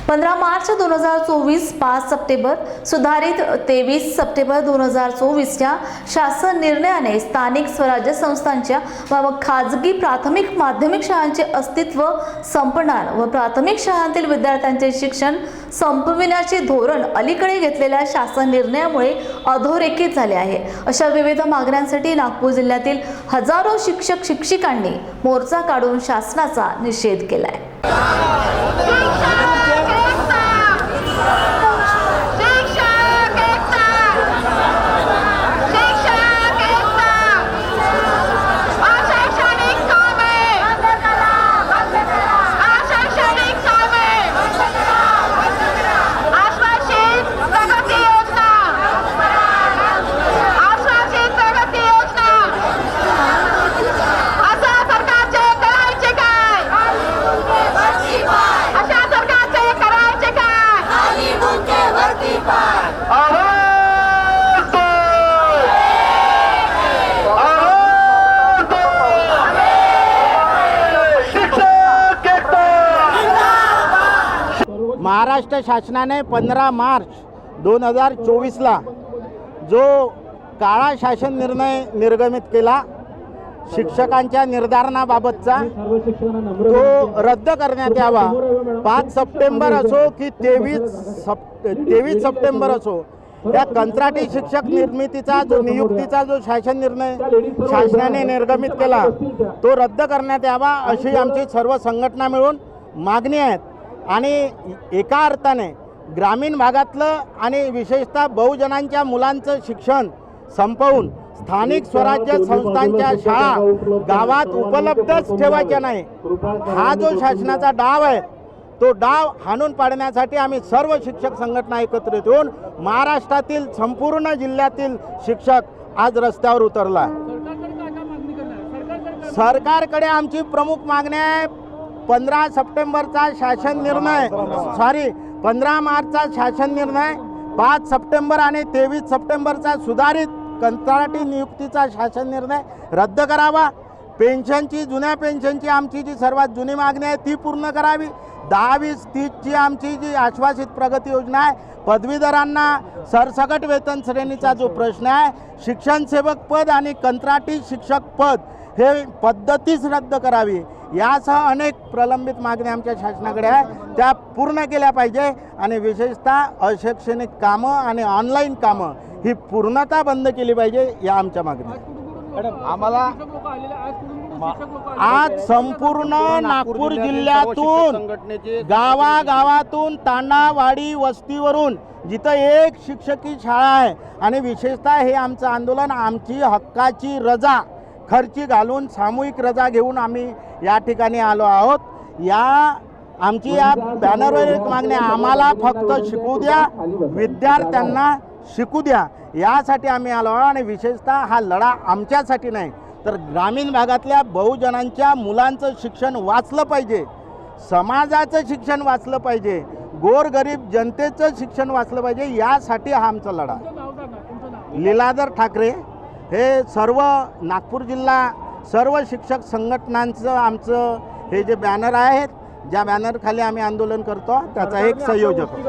15 March 2024, 5 September सुधारित 23 September 2024 या शासन निर्णयाने स्थानिक स्वराज्य संस्थांच्या व खाजगी प्राथमिक माध्यमिक शाळांचे अस्तित्व संपणार व प्राथमिक शाळांतील विद्यार्थ्यांचे शिक्षण संपविण्याचे धोरण अलीकडे घेतलेल्या शासन निर्णयामुळे अधोरेखित झाले आहे। अशा विविध मागण्यांसाठी नागपूर जिल्ह्यातील हजारो शिक्षक शिक्षिकांनी मोर्चा काढून शासनाचा निषेध केलाय। महाराष्ट्र शासनाने 15 मार्च 2024 ला जो काळा शासन निर्णय निर्गमित केला शिक्षकांच्या निर्धारणाबाबतचा तो रद्द करण्यात यावा। 5 सप्टेंबर असो की 23 सप्टेंबर असो, या कंत्राटी शिक्षक निर्मितीचा जो नियुक्तीचा जो शासन निर्णय शासनाने निर्गमित केला तो रद्द करण्यात यावा अशी आमची सर्व संघटना मिळून मागणी आहे। आणि एका अर्थाने ग्रामीण भागातलं आणि विशेषतः बहुजनांच्या मुलांचं शिक्षण संपवून स्थानिक स्वराज्य संस्थांच्या शाळा गावात उपलब्धच ठेवायच्या नाही, हा जो शासनाचा डाव आहे तो डाव हाणून पाडण्यासाठी आम्ही सर्व शिक्षक संघटना एकत्रित होऊन महाराष्ट्रातील संपूर्ण जिल्ह्यातील शिक्षक आज रस्त्यावर उतरला। सरकारकडे आमची प्रमुख मागणी आहे 15 सप्टेंबरचा शासन निर्णय 15 मार्चचा शासन निर्णय, 5 सप्टेंबर आणि 23 सप्टेंबरचा सुधारित कंत्राटी नियुक्तीचा शासन निर्णय रद्द करावा। पेन्शनची जुन्या पेन्शनची आमची जी सर्वात जुनी मागणी आहे ती पूर्ण करावी। 10-20-30ची आमची जी आश्वासित प्रगती योजना आहे, पदवीधरांना सरसकट वेतन श्रेणीचा जो प्रश्न आहे, शिक्षण सेवक पद आणि कंत्राटी शिक्षक पद हे पद्धतीच रद्द करावी। यासह अनेक प्रलंबित मागण्या आमच्या शासनाकडे आहे, त्या पूर्ण केल्या पाहिजे आणि विशेषतः अशैक्षणिक कामं आणि ऑनलाईन कामं ही पूर्णतः बंद केली पाहिजे, या आमच्या मागण्या। आम्हाला आज संपूर्ण नागपूर जिल्ह्यातून गावागावातून तांडावाडी वस्तीवरून जिथं एक शिक्षकी शाळा आहे आणि विशेषतः हे आमचं आंदोलन आमची हक्काची रजा खर्ची घालून सामूहिक रजा घेऊन आम्ही या ठिकाणी आलो आहोत। आमची या बॅनरवर एक मागणी, आम्हाला फक्त शिकू द्या, विद्यार्थ्यांना शिकू द्या, यासाठी आम्ही आलो आहोत। आणि विशेषतः हा लढा आमच्यासाठी नाही तर ग्रामीण भागातल्या बहुजनांच्या मुलांचं शिक्षण वाचलं पाहिजे, समाजाचं शिक्षण वाचलं पाहिजे, गोरगरीब जनतेचं शिक्षण वाचलं पाहिजे, यासाठी हा आमचा लढा। लीलाधर ठाकरे हे सर्व नागपूर जिल्हा सर्व शिक्षक संघटनांचं आमचं हे जे बॅनर आहेत, ज्या बॅनर खाली आम्ही आंदोलन करतो त्याचा एक संयोजक।